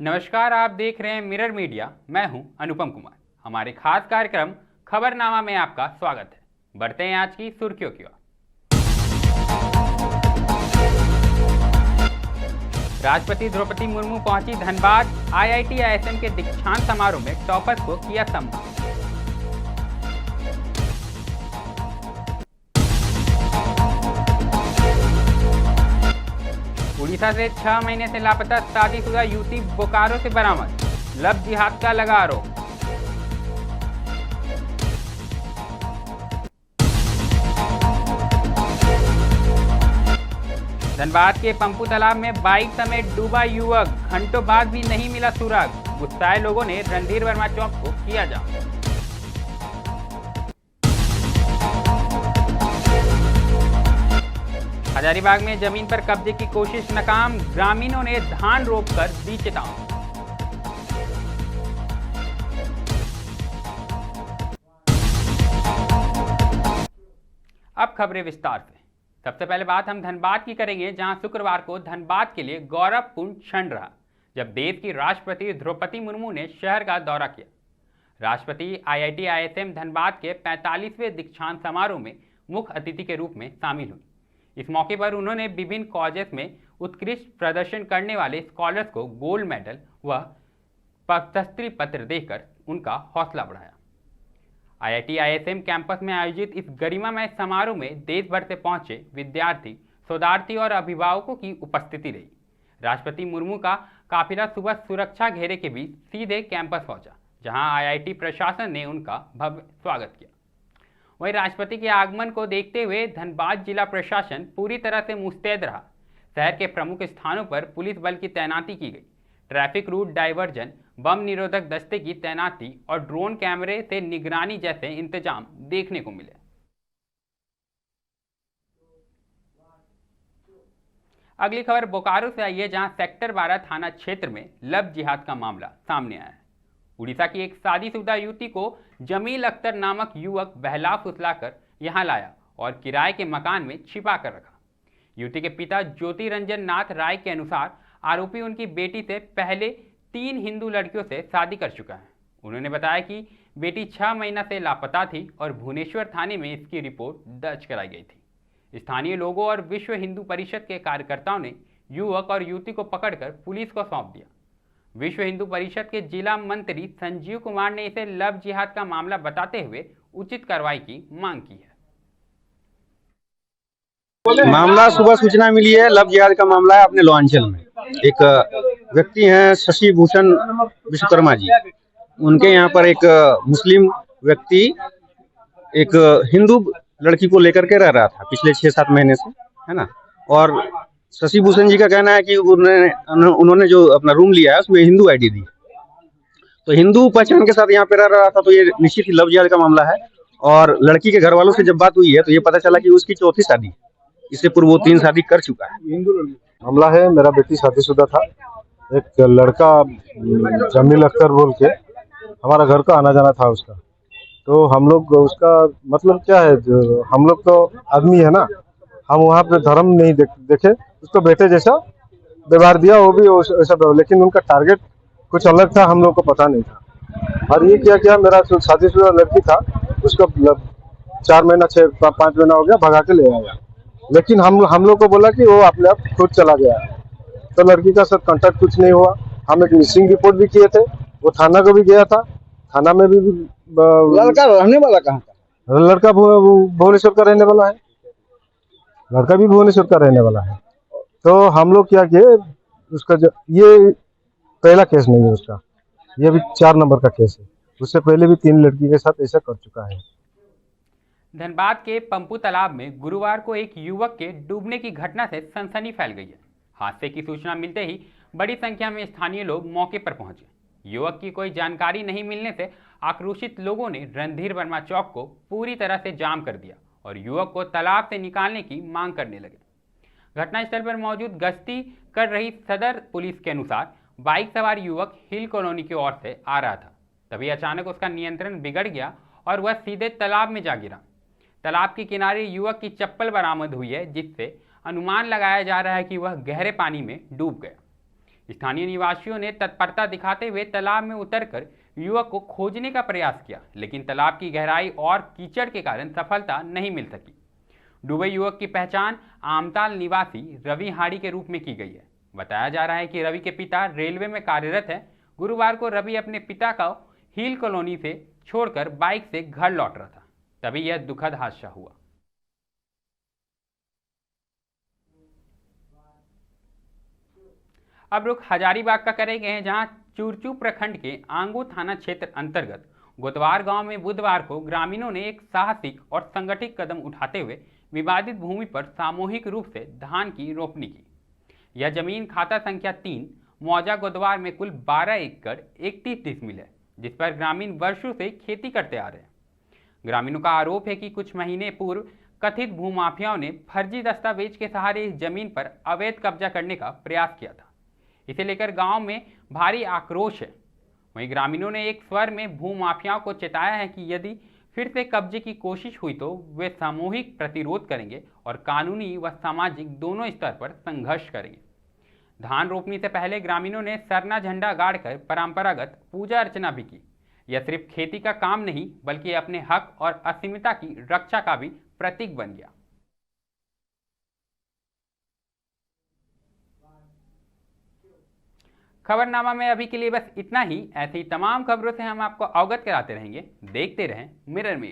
नमस्कार, आप देख रहे हैं मिरर मीडिया। मैं हूं अनुपम कुमार। हमारे खास कार्यक्रम खबरनामा में आपका स्वागत है। बढ़ते हैं आज की सुर्खियों की ओर। राष्ट्रपति द्रौपदी मुर्मू पहुंची धनबाद। आईआईटी आईएसएम के दीक्षांत समारोह में टॉपर्स को किया सम्मान। उड़ीसा से 6 महीने से लापता शादीशुदा युवती बोकारो से बरामद। लव जिहाद का लगा आरोप। धनबाद के पंपू तालाब में बाइक समेत डूबा युवक, घंटों बाद भी नहीं मिला सुराग। गुस्साए लोगों ने रणधीर वर्मा चौक को किया जाम। हजारीबाग में जमीन पर कब्जे की कोशिश नाकाम। ग्रामीणों ने धान रोपकर दी चेतावनी। अब खबरें विस्तार से। सबसे पहले बात हम धनबाद की करेंगे, जहां शुक्रवार को धनबाद के लिए गौरवपूर्ण क्षण रहा जब देश की राष्ट्रपति द्रौपदी मुर्मू ने शहर का दौरा किया। राष्ट्रपति आईआईटी आईएसएम धनबाद के 45वें दीक्षांत समारोह में मुख्य अतिथि के रूप में शामिल हुई। इस मौके पर उन्होंने विभिन्न कॉलेज में उत्कृष्ट प्रदर्शन करने वाले स्कॉलर्स को गोल्ड मेडल व प्रशस्ति पत्र देकर उनका हौसला बढ़ाया। आईआईटी आईएसएम कैंपस में आयोजित इस गरिमामय समारोह में देश भर से पहुंचे विद्यार्थी, शोधार्थी और अभिभावकों की उपस्थिति रही। राष्ट्रपति मुर्मू का काफिला सुबह सुरक्षा घेरे के बीच सीधे कैंपस पहुंचा, जहां आईआईटी प्रशासन ने उनका भव्य स्वागत किया। वहीं राष्ट्रपति के आगमन को देखते हुए धनबाद जिला प्रशासन पूरी तरह से मुस्तैद रहा। शहर के प्रमुख स्थानों पर पुलिस बल की तैनाती की गई। ट्रैफिक रूट डाइवर्जन, बम निरोधक दस्ते की तैनाती और ड्रोन कैमरे से निगरानी जैसे इंतजाम देखने को मिले। अगली खबर बोकारो से आई है, जहां सेक्टर 12 थाना क्षेत्र में लव जिहाद का मामला सामने आया है। उड़ीसा की एक शादीशुदा युवती को जमील अख्तर नामक युवक बहला फुसलाकर यहां लाया और किराए के मकान में छिपा कर रखा। युवती के पिता ज्योति रंजन नाथ राय के अनुसार आरोपी उनकी बेटी से पहले 3 हिंदू लड़कियों से शादी कर चुका है। उन्होंने बताया कि बेटी 6 महीना से लापता थी और भुवनेश्वर थाने में इसकी रिपोर्ट दर्ज कराई गई थी। स्थानीय लोगों और विश्व हिंदू परिषद के कार्यकर्ताओं ने युवक और युवती को पकड़कर पुलिस को सौंप दिया। विश्व हिंदू परिषद के जिला मंत्री संजीव कुमार ने इसे लव जिहाद का मामला बताते हुए उचित कार्रवाई की मांग की है। मामला सुबह सूचना मिली है, लव जिहाद का मामला है अपने लोहांचल में। एक व्यक्ति हैं शशि भूषण विश्वकर्मा जी, उनके यहाँ पर एक मुस्लिम व्यक्ति एक हिंदू लड़की को लेकर के रह रहा था पिछले 6-7 महीने से, है ना। और शशि भूषण जी का कहना है कि उन्होंने जो अपना रूम लिया है उसमें हिंदू आईडी दी, तो हिंदू पहचान के साथ यहाँ पे रह रहा था। तो ये निश्चित ही लव जिहाद का मामला है। और लड़की के घर वालों से जब बात हुई है तो ये पता चला कि उसकी 4थी शादी, इससे पूर्व वो 3 शादी कर चुका है। मामला है, मेरा बेटी शादीशुदा था। एक लड़का जमील अख्तर बोल के हमारा घर का आना जाना था उसका। तो हम लोग उसका मतलब क्या है, हम लोग तो आदमी है ना, हम वहाँ पे धर्म नहीं देखे, उसको बेटे जैसा व्यवहार दिया, वो भी ऐसा। लेकिन उनका टारगेट कुछ अलग था, हम लोग को पता नहीं था। और ये क्या क्या मेरा शादीशुदा लड़की था, उसको 4 महीना 5 महीना हो गया, भगा के ले आया। लेकिन हम लोग को बोला कि वो अपने आप खुद चला गया है। तो लड़की का साथ कांटेक्ट कुछ नहीं हुआ। हम एक मिसिंग रिपोर्ट भी किए थे, वो थाना को भी गया था। थाना में भी लड़का रहने वाला कहाँ का? लड़का भुवनेश्वर का रहने वाला है, लड़का भी भुवनेश्वर का रहने वाला है। तो हम लोग क्या किए, उसका ये पहला केस नहीं है उसका, ये भी 4 नंबर का केस है। उससे पहले भी 3 लड़की के साथ ऐसा कर चुका है। धनबाद के पंपू तालाब में गुरुवार को एक युवक के डूबने की घटना से सनसनी फैल गई है। हादसे की सूचना मिलते ही बड़ी संख्या में स्थानीय लोग मौके पर पहुंचे। युवक की कोई जानकारी नहीं मिलने से आक्रोशित लोगों ने रणधीर वर्मा चौक को पूरी तरह से जाम कर दिया और युवक को तालाब से निकालने की मांग करने लगे। घटनास्थल पर मौजूद गश्ती कर रही सदर पुलिस के अनुसार बाइक सवार युवक हिल कॉलोनी की ओर से आ रहा था। तभी अचानक उसका नियंत्रण बिगड़ गया और वह सीधे तालाब में जा गिरा। तालाब के किनारे युवक की चप्पल बरामद हुई है, जिससे अनुमान लगाया जा रहा है कि वह गहरे पानी में डूब गया। स्थानीय निवासियों ने तत्परता दिखाते हुए तालाब में उतरकर युवक को खोजने का प्रयास किया, लेकिन तालाब की गहराई और कीचड़ के कारण सफलता नहीं मिल सकी। डूबे युवक की पहचान आमताल निवासी रवि हाड़ी के रूप में की गई है। बताया जा रहा है कि रवि के पिता रेलवे में कार्यरत है। गुरुवार को रवि अपने पिता को हिल कॉलोनी से छोड़कर बाइक से घर लौट रहा था, तभी यह दुखद हादसा हुआ। अब रुख हजारीबाग का करेंगे, जहां चुरचू प्रखंड के आंगू थाना क्षेत्र अंतर्गत गोतवार गांव में बुधवार को ग्रामीणों ने एक साहसिक और संगठित कदम उठाते हुए विवादित भूमि पर सामूहिक रूप से धान की रोपनी की। यह जमीन खाता संख्या 3 मौजा गोतवार में कुल 12 एकड़ 31 डिसमिल है, जिस पर ग्रामीण वर्षों से खेती करते आ रहे हैं। ग्रामीणों का आरोप है कि कुछ महीने पूर्व कथित भूमाफियाओं ने फर्जी दस्तावेज के सहारे इस जमीन पर अवैध कब्जा करने का प्रयास किया था। इसे लेकर गांव में भारी आक्रोश है। वहीं ग्रामीणों ने एक स्वर में भूमाफियाओं को चेताया है कि यदि फिर से कब्जे की कोशिश हुई तो वे सामूहिक प्रतिरोध करेंगे और कानूनी व सामाजिक दोनों स्तर पर संघर्ष करेंगे। धान रोपनी से पहले ग्रामीणों ने सरना झंडा गाड़कर परंपरागत पूजा अर्चना भी की। यह सिर्फ खेती का काम नहीं, बल्कि अपने हक और अस्मिता की रक्षा का भी प्रतीक बन गया। खबरनामा में अभी के लिए बस इतना ही। ऐसी तमाम खबरों से हम आपको अवगत कराते रहेंगे। देखते रहें मिरर में।